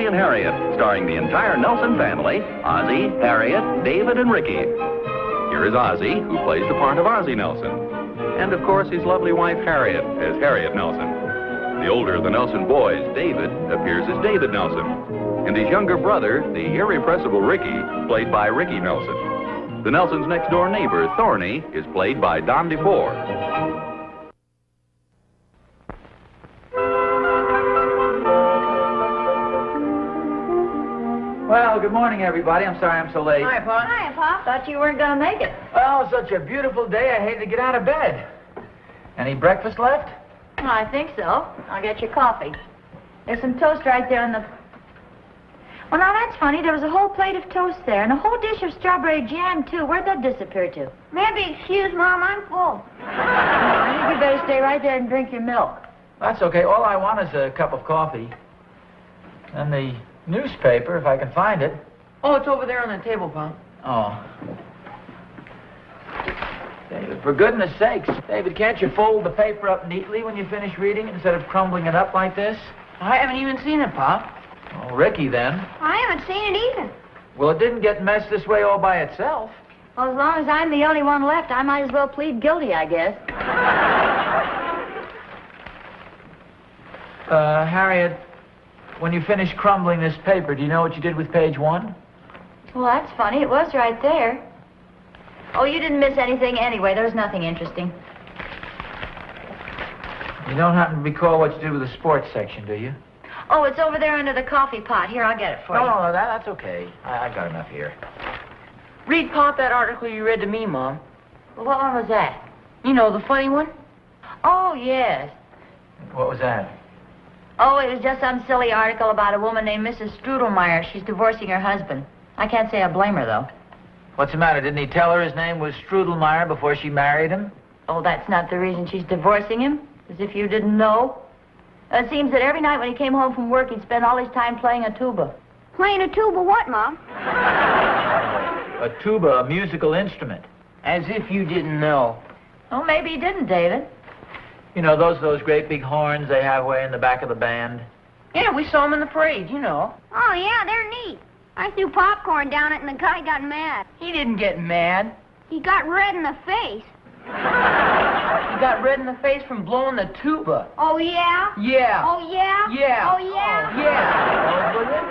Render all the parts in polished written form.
Ozzie and Harriet, starring the entire Nelson family, Ozzie, Harriet, David, and Ricky. Here is Ozzie, who plays the part of Ozzie Nelson. And, of course, his lovely wife, Harriet, as Harriet Nelson. The older of the Nelson boys, David, appears as David Nelson. And his younger brother, the irrepressible Ricky, played by Ricky Nelson. The Nelsons' next-door neighbor, Thorny, is played by Don DeFore. Well, good morning, everybody. I'm sorry I'm so late. Hi, Pop. Hi, Pop. Thought you weren't going to make it. Well, such a beautiful day, I hate to get out of bed. Any breakfast left? Well, I think so. I'll get your coffee. There's some toast right there in the... Well, now, that's funny. There was a whole plate of toast there, and a whole dish of strawberry jam, too. Where'd that disappear to? Maybe excuse, Mom, I'm full. I think you better stay right there and drink your milk. That's okay. All I want is a cup of coffee. And the newspaper, if I can find it. Oh, it's over there on the table, Pop. Oh. David, for goodness sakes. David, can't you fold the paper up neatly when you finish reading it instead of crumbling it up like this? I haven't even seen it, Pop. Oh, Ricky, then. I haven't seen it either. Well, it didn't get messed this way all by itself. Well, as long as I'm the only one left, I might as well plead guilty, I guess. Harriet, when you finish crumbling this paper, do you know what you did with page 1? Well, that's funny. It was right there. Oh, you didn't miss anything anyway. There was nothing interesting. You don't happen to recall what you did with the sports section, do you? Oh, it's over there under the coffee pot. Here, I'll get it for you. No, that's okay. I've got enough here. Read Pop that article you read to me, Mom. Well, what one was that? You know, the funny one? Oh, yes. What was that? Oh, it was just some silly article about a woman named Mrs. Strudelmeyer. She's divorcing her husband. I can't say I blame her, though. What's the matter? Didn't he tell her his name was Strudelmeyer before she married him? Oh, that's not the reason she's divorcing him? As if you didn't know. It seems that every night when he came home from work, he'd spend all his time playing a tuba. Playing a tuba what, Mom? A tuba, a musical instrument. As if you didn't know. Oh, maybe he didn't, David. You know, those great big horns they have way in the back of the band? Yeah, we saw them in the parade, you know. Oh, yeah, they're neat. I threw popcorn down it and the guy got mad. He didn't get mad. He got red in the face. He got red in the face from blowing the tuba. Oh, yeah? Yeah. Oh, yeah? Yeah. Oh, yeah? Yeah. Oh, will you?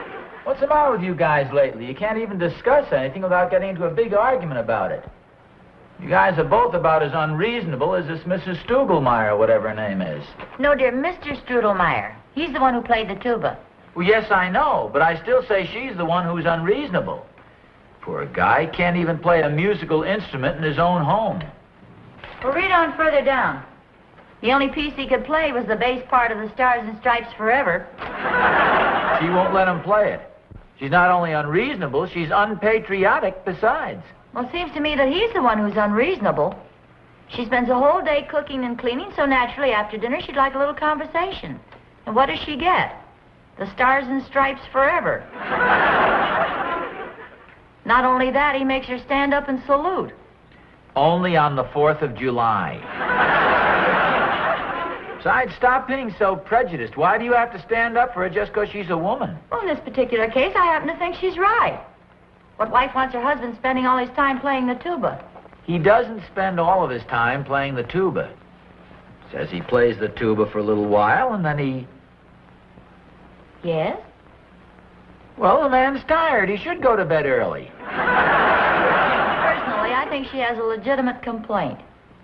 What's the matter with you guys lately? You can't even discuss anything without getting into a big argument about it. You guys are both about as unreasonable as this Mrs. Strudelmeyer, whatever her name is. No, dear, Mr. Strudelmeyer. He's the one who played the tuba. Well, yes, I know, but I still say she's the one who's unreasonable. Poor guy can't even play a musical instrument in his own home. Well, read on further down. The only piece he could play was the bass part of the Stars and Stripes Forever. She won't let him play it. She's not only unreasonable, she's unpatriotic besides. Well, it seems to me that he's the one who's unreasonable. She spends the whole day cooking and cleaning, so naturally after dinner she'd like a little conversation. And what does she get? The Stars and Stripes Forever. Not only that, he makes her stand up and salute. Only on the 4th of July. Besides, stop being so prejudiced. Why do you have to stand up for her just because she's a woman? Well, in this particular case, I happen to think she's right. What wife wants her husband spending all his time playing the tuba? He doesn't spend all of his time playing the tuba. Says he plays the tuba for a little while, and then he... Yes? Well, the man's tired. He should go to bed early. Personally, I think she has a legitimate complaint.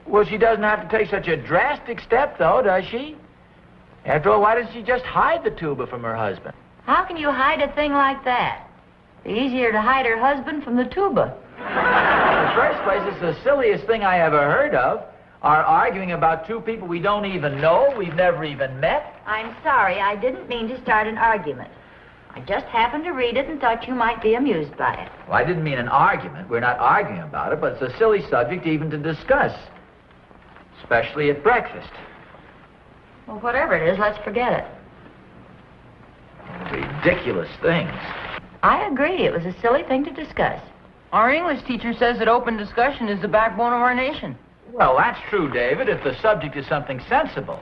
Well, she doesn't have to take such a drastic step, though, does she? After all, why doesn't she just hide the tuba from her husband? How can you hide a thing like that? It's easier to hide her husband from the tuba. In the first place, it's the silliest thing I ever heard of. Our arguing about two people we don't even know, we've never even met. I'm sorry, I didn't mean to start an argument. I just happened to read it and thought you might be amused by it. Well, I didn't mean an argument. We're not arguing about it, but it's a silly subject even to discuss. Especially at breakfast. Well, whatever it is, let's forget it. Ridiculous things. I agree. It was a silly thing to discuss. Our English teacher says that open discussion is the backbone of our nation. Well, that's true, David, if the subject is something sensible.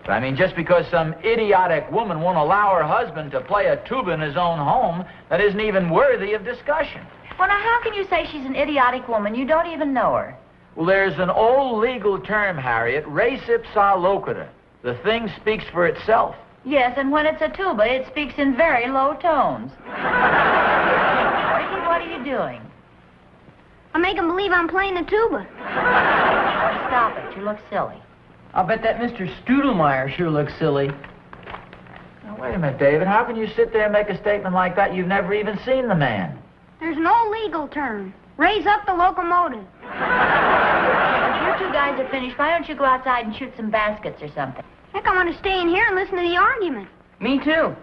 But I mean, just because some idiotic woman won't allow her husband to play a tuba in his own home, that isn't even worthy of discussion. Well, now, how can you say she's an idiotic woman? You don't even know her. Well, there's an old legal term, Harriet, res ipsa loquitur. The thing speaks for itself. Yes, and when it's a tuba, it speaks in very low tones. Ricky, what are you doing? I make him believe I'm playing the tuba. Stop it. You look silly. I'll bet that Mr. Studelmeyer sure looks silly. Now, wait a minute, David. How can you sit there and make a statement like that? You've never even seen the man. There's no legal term. Raise up the locomotive. If you two guys are finished, why don't you go outside and shoot some baskets or something? Heck, I want to stay in here and listen to the argument. Me too.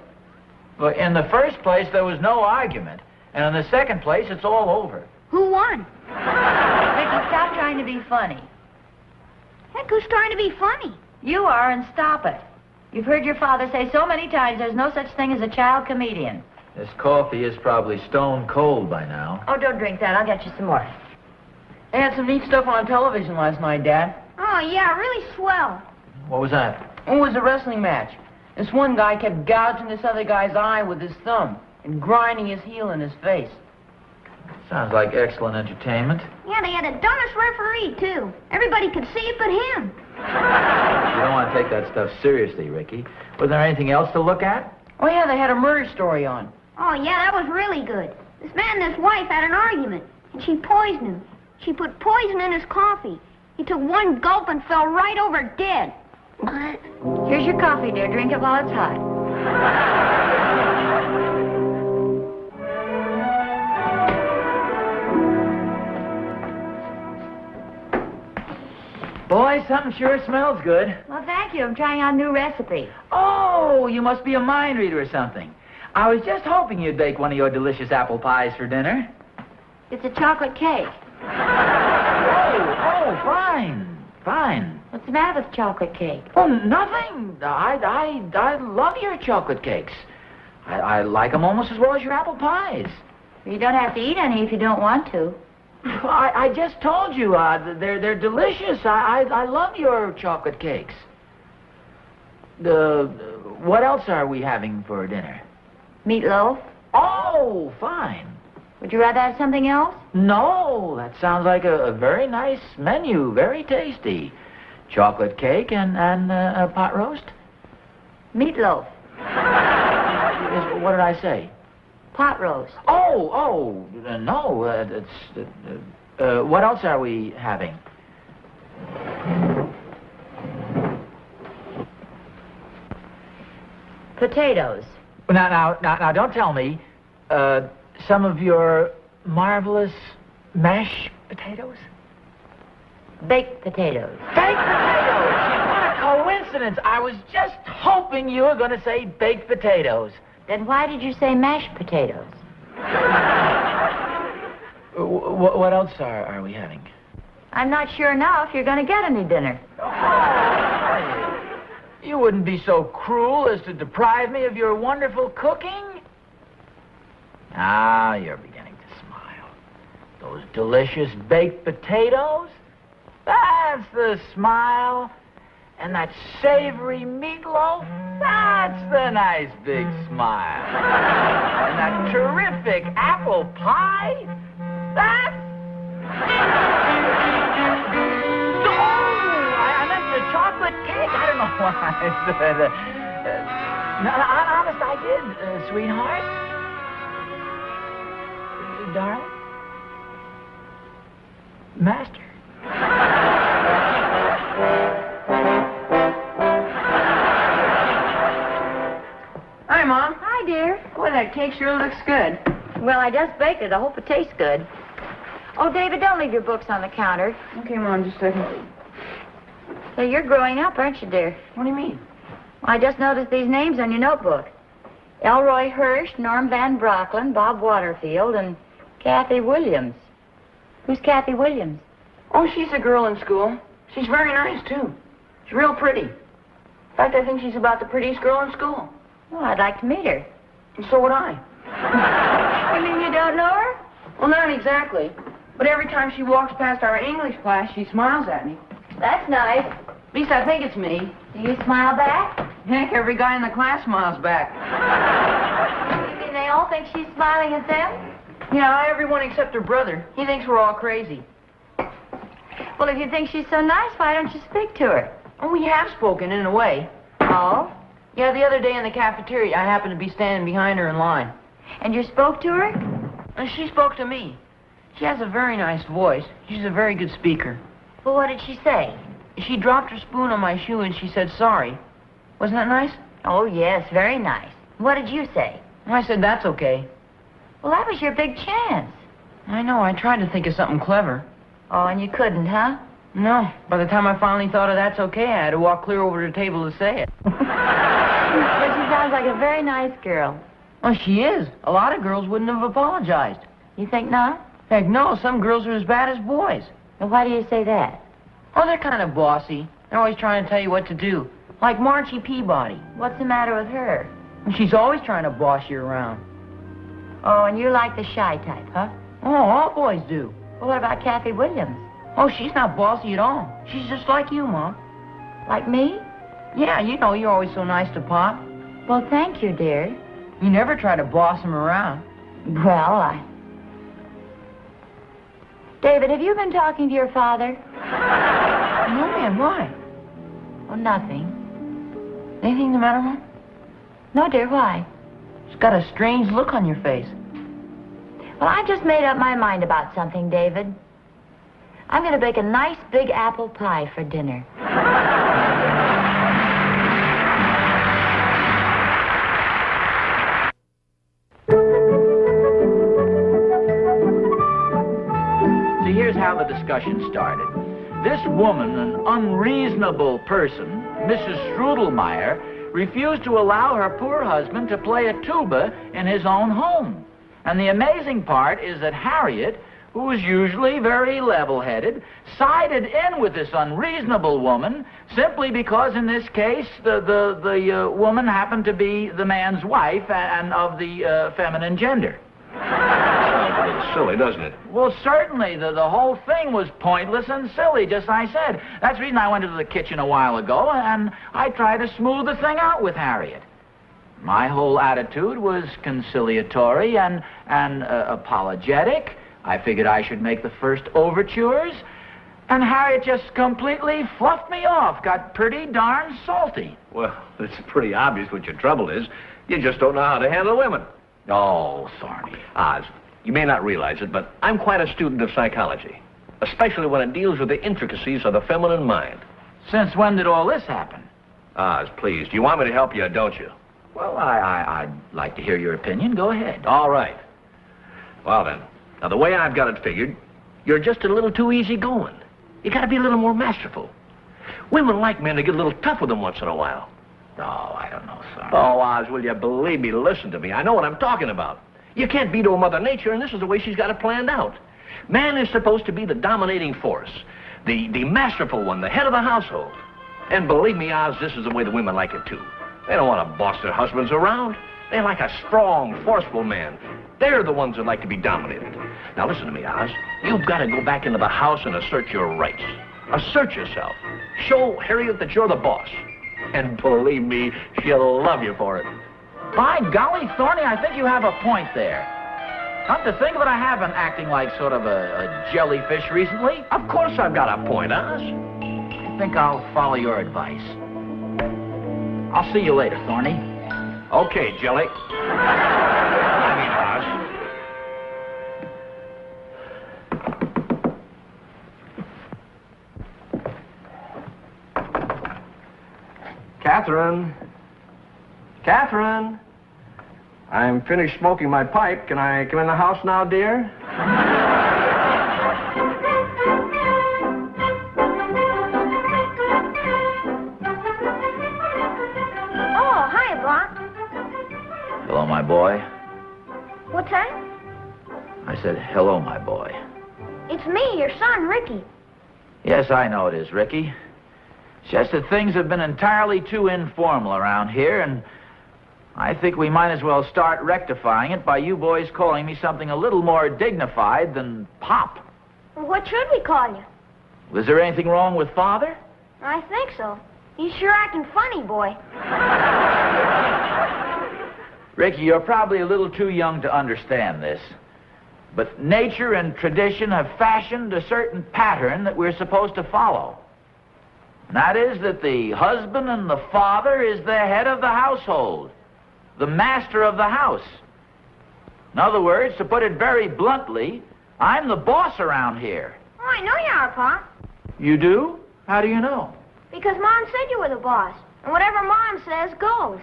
Well, in the first place, there was no argument. And in the second place, it's all over. Who won? Ricky, stop trying to be funny. Heck, who's trying to be funny? You are, and stop it. You've heard your father say so many times there's no such thing as a child comedian. This coffee is probably stone cold by now. Oh, don't drink that. I'll get you some more. They had some neat stuff on television last night, Dad. Oh, yeah, really swell. What was that? It was a wrestling match. This one guy kept gouging this other guy's eye with his thumb and grinding his heel in his face. Sounds like excellent entertainment. Yeah, they had the dumbest referee, too. Everybody could see it but him. You don't want to take that stuff seriously, Ricky. Was there anything else to look at? Oh, yeah, they had a murder story on. Oh, yeah, that was really good. This man and his wife had an argument, and she poisoned him. She put poison in his coffee. He took one gulp and fell right over dead. Here's your coffee, dear. Drink it while it's hot. Boy, something sure smells good. Well, thank you. I'm trying out a new recipe. Oh, you must be a mind reader or something. I was just hoping you'd bake one of your delicious apple pies for dinner. It's a chocolate cake. Oh, fine. What's the matter with chocolate cake? Oh, nothing. I love your chocolate cakes. I like them almost as well as your apple pies. You don't have to eat any if you don't want to. I just told you, they're delicious. I love your chocolate cakes. What else are we having for dinner? Meatloaf? Oh, fine. Would you rather have something else? No, that sounds like a very nice menu, very tasty. Chocolate cake and a pot roast? Meatloaf. What did I say? Pot roast. No. What else are we having? Potatoes. Now, don't tell me some of your marvelous mashed potatoes? Baked potatoes. Baked potatoes! What a coincidence! I was just hoping you were going to say baked potatoes. Then why did you say mashed potatoes? What else are we having? I'm not sure now if you're going to get any dinner. You wouldn't be so cruel as to deprive me of your wonderful cooking? Ah, you're beginning to smile. Those delicious baked potatoes? That's the smile. And that savory meatloaf? That's the nice big smile. And that terrific apple pie? That's... I meant the chocolate cake. I don't know why I said that. No, honest, I did, sweetheart. Darling? Master? Hi, Mom. Hi, dear. Boy, that cake sure looks good. Well, I just baked it. I hope it tastes good. Oh, David, don't leave your books on the counter. Okay, Mom, just a second. So you're growing up, aren't you, dear? What do you mean? I just noticed these names on your notebook. Elroy Hirsch, Norm Van Brocklin, Bob Waterfield, and Kathy Williams. Who's Kathy Williams? Oh, she's a girl in school. She's very nice, too. She's real pretty. In fact, I think she's about the prettiest girl in school. Well, I'd like to meet her. And so would I. You mean you don't know her? Well, not exactly. But every time she walks past our English class, she smiles at me. That's nice. At least I think it's me. Do you smile back? Heck, every guy in the class smiles back. You mean they all think she's smiling at them? Yeah, everyone except her brother. He thinks we're all crazy. Well, if you think she's so nice, why don't you speak to her? Oh, we have spoken, in a way. Oh? Yeah, the other day in the cafeteria, I happened to be standing behind her in line. And you spoke to her? And she spoke to me. She has a very nice voice. She's a very good speaker. Well, what did she say? She dropped her spoon on my shoe and she said sorry. Wasn't that nice? Oh, yes, very nice. What did you say? I said that's okay. Well, that was your big chance. I know, I tried to think of something clever. Oh, and you couldn't, huh? No, by the time I finally thought of that's okay, I had to walk clear over to the table to say it. But she sounds like a very nice girl. Well, she is. A lot of girls wouldn't have apologized. You think not? Heck, no, some girls are as bad as boys. Well, why do you say that? Oh, they're kind of bossy. They're always trying to tell you what to do. Like Marchie Peabody. What's the matter with her? She's always trying to boss you around. Oh, and you like the shy type, huh? Oh, all boys do. Well, what about Kathy Williams? Oh, she's not bossy at all. She's just like you, Mom. Like me? Yeah, you know, you're always so nice to Pop. Well, thank you, dear. You never try to boss him around. Well, David, have you been talking to your father? No, ma'am, why? Oh, nothing. Anything the matter, Mom? No, dear, why? It's got a strange look on your face. Well, I just made up my mind about something, David. I'm going to bake a nice big apple pie for dinner. See, here's how the discussion started. This woman, an unreasonable person, Mrs. Strudelmeyer, refused to allow her poor husband to play a tuba in his own home. And the amazing part is that Harriet, who is usually very level-headed, sided in with this unreasonable woman simply because, in this case, the woman happened to be the man's wife and of the feminine gender. Sounds a little silly, doesn't it? Well, certainly. The whole thing was pointless and silly, just as I said. That's the reason I went into the kitchen a while ago, and I tried to smooth the thing out with Harriet. My whole attitude was conciliatory and apologetic. I figured I should make the first overtures, and Harriet just completely fluffed me off, got pretty darn salty. Well, it's pretty obvious what your trouble is. You just don't know how to handle women. Oh, Thorny. Oz, you may not realize it, but I'm quite a student of psychology, especially when it deals with the intricacies of the feminine mind. Since when did all this happen? Oz, please, do you want me to help you or don't you? Well, I'd like to hear your opinion. Go ahead. All right. Well, then. Now, the way I've got it figured, you're just a little too easygoing. You got to be a little more masterful. Women like men to get a little tough with them once in a while. Oh, I don't know, sir. Oh, Oz, will you believe me? Listen to me. I know what I'm talking about. You can't veto Mother Nature, and this is the way she's got it planned out. Man is supposed to be the dominating force, the masterful one, the head of the household. And believe me, Oz, this is the way the women like it, too. They don't want to boss their husbands around. They like a strong, forceful man. They're the ones that like to be dominated. Now, listen to me, Oz. You've got to go back into the house and assert your rights. Assert yourself. Show Harriet that you're the boss. And believe me, she'll love you for it. By golly, Thorny, I think you have a point there. Come to think of it, I have been acting like sort of a jellyfish recently. Of course I've got a point, Oz. I think I'll follow your advice. I'll see you later, Thorny. Okay, Jelly. I mean, Oz. Catherine. Catherine. I'm finished smoking my pipe. Can I come in the house now, dear? Oh, hi, Block. Hello, my boy. What's that? I said, hello, my boy. It's me, your son, Ricky. Yes, I know it is, Ricky. It's just that things have been entirely too informal around here, and I think we might as well start rectifying it by you boys calling me something a little more dignified than Pop. Well, what should we call you? Was there anything wrong with Father? I think so. He's sure acting funny, boy. Ricky, you're probably a little too young to understand this. But nature and tradition have fashioned a certain pattern that we're supposed to follow. And that is that the husband and the father is the head of the household, the master of the house. In other words, to put it very bluntly, I'm the boss around here. Oh, I know you are, Pa. You do? How do you know? Because Mom said you were the boss. And whatever Mom says goes.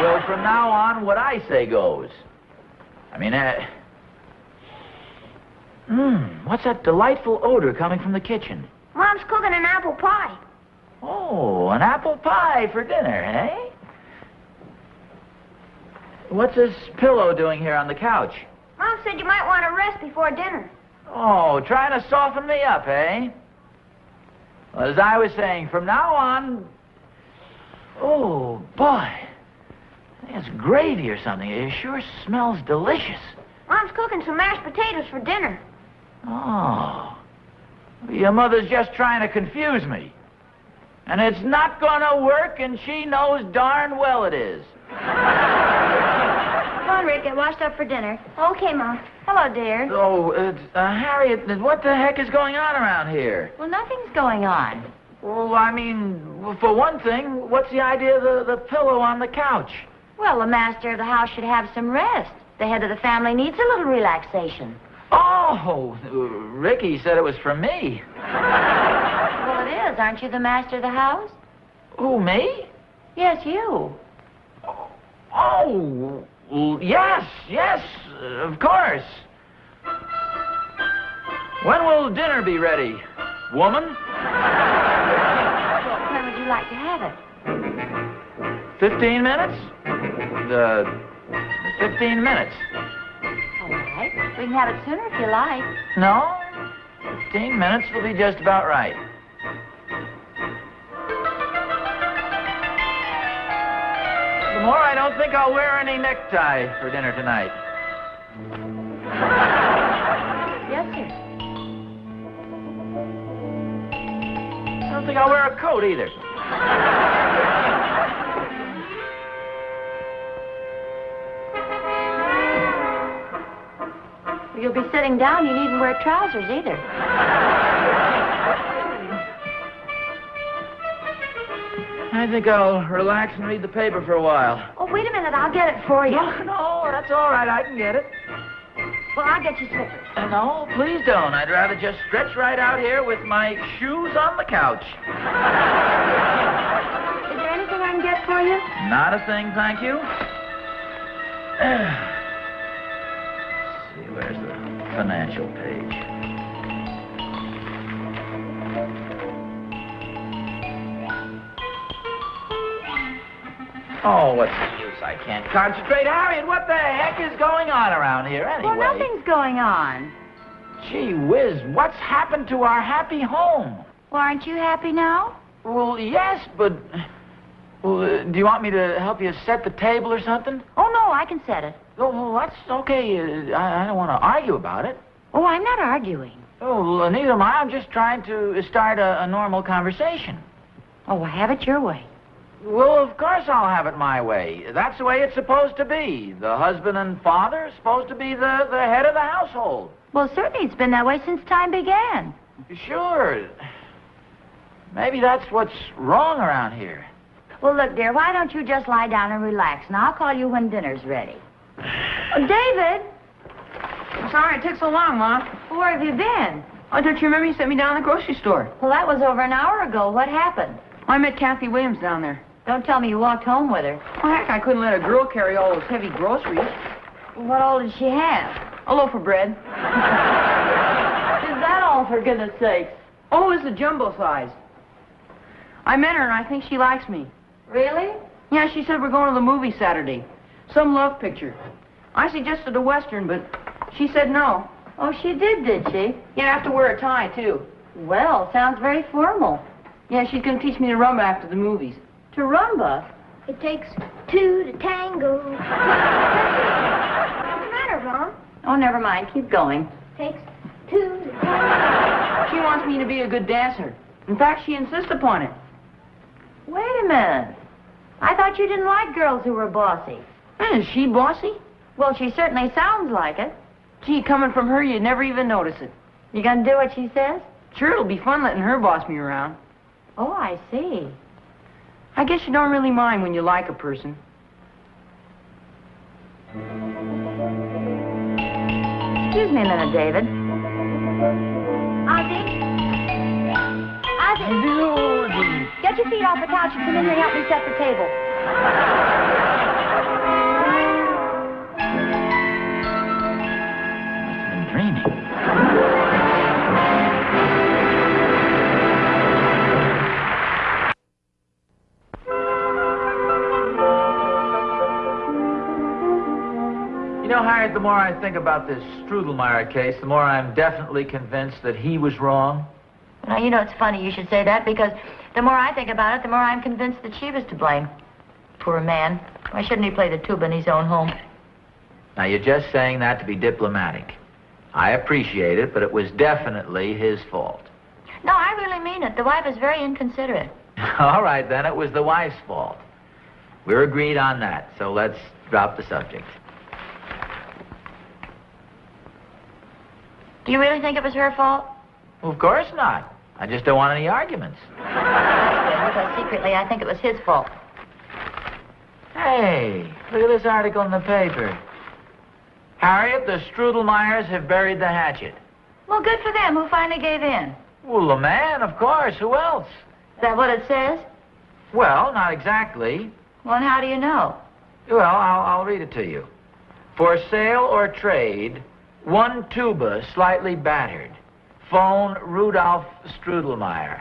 Well, from now on, what I say goes. I mean, what's that delightful odor coming from the kitchen? Mom's cooking an apple pie. Oh, an apple pie for dinner, eh? What's this pillow doing here on the couch? Mom said you might want to rest before dinner. Oh, trying to soften me up, eh? Well, as I was saying, from now on... Oh, boy. I think it's gravy or something. It sure smells delicious. Mom's cooking some mashed potatoes for dinner. Oh. Your mother's just trying to confuse me. And it's not gonna work, and she knows darn well it is. Come on, Rick, get washed up for dinner. Okay, Mom. Hello, dear. Oh, Harriet, what the heck is going on around here? Well, nothing's going on. Well, I mean, for one thing, what's the idea of the pillow on the couch? Well, the master of the house should have some rest. The head of the family needs a little relaxation. Oh, Ricky said it was for me. Well, it is. Aren't you the master of the house? Who, me? Yes, you. Oh, yes, of course. When will dinner be ready, woman? Well, when would you like to have it? 15 minutes? 15 minutes. All right. We can have it sooner if you like. No, 15 minutes will be just about right. More, I don't think I'll wear any necktie for dinner tonight. Yes, sir. I don't think I'll wear a coat either. You'll be sitting down. You needn't wear trousers either. I think I'll relax and read the paper for a while. Oh, wait a minute. I'll get it for you. No, that's all right. I can get it. Well, I'll get you slippers. No, please don't. I'd rather just stretch right out here with my shoes on the couch. Is there anything I can get for you? Not a thing, thank you. Let's see, where's the financial page? Oh, what's the use? I can't concentrate. Harriet, what the heck is going on around here anyway? Well, nothing's going on. Gee whiz, what's happened to our happy home? Well, aren't you happy now? Well, yes, but... Well, do you want me to help you set the table or something? Oh, no, I can set it. Oh, well, that's okay. I don't want to argue about it. Oh, I'm not arguing. Oh, well, neither am I. I'm just trying to start a normal conversation. Oh, well, have it your way. Well, of course I'll have it my way. That's the way it's supposed to be. The husband and father are supposed to be the head of the household. Well, certainly it's been that way since time began. Sure. Maybe that's what's wrong around here. Well, look, dear, why don't you just lie down and relax, and I'll call you when dinner's ready. Oh, David! I'm sorry it took so long, Ma. Well, where have you been? Oh, don't you remember you sent me down to the grocery store? Well, that was over an hour ago. What happened? I met Kathy Williams down there. Don't tell me you walked home with her. Oh, heck, I couldn't let a girl carry all those heavy groceries. What all did she have? A loaf of bread. Is that all, for goodness sakes? Oh, it's a jumbo size. I met her, and I think she likes me. Really? Yeah, she said we're going to the movie Saturday. Some love picture. I suggested a Western, but she said no. Oh, she did she? You have to wear a tie, too. Well, sounds very formal. Yeah, she's going to teach me to rumba after the movies. To rumba? It takes two to tango. What's the matter, Mom? Oh, never mind. Keep going. Takes two to tango. She wants me to be a good dancer. In fact, she insists upon it. Wait a minute. I thought you didn't like girls who were bossy. Is she bossy? Well, she certainly sounds like it. Gee, coming from her, you'd never even notice it. You gonna do what she says? Sure, it'll be fun letting her boss me around. Oh, I see. I guess you don't really mind when you like a person. Excuse me a minute, David. Ozzie? Ozzie? Get your feet off the couch and come in here and help me set the table. Must have been dreaming. You know, Harriet, the more I think about this Strudelmeyer case, the more I'm definitely convinced that he was wrong. Now, you know, it's funny you should say that, because the more I think about it, the more I'm convinced that she was to blame. Poor man. Why shouldn't he play the tuba in his own home? Now, you're just saying that to be diplomatic. I appreciate it, but it was definitely his fault. No, I really mean it. The wife is very inconsiderate. All right, then, it was the wife's fault. We're agreed on that, so let's drop the subject. Do you really think it was her fault? Well, of course not. I just don't want any arguments. That's good, because secretly I think it was his fault. Hey, look at this article in the paper. Harriet, the Strudelmeyers have buried the hatchet. Well, good for them. Who finally gave in? Well, the man, of course. Who else? Is that what it says? Well, not exactly. Well, and how do you know? Well, I'll read it to you. For sale or trade, 1 tuba slightly battered. Phone Rudolph Strudelmeyer.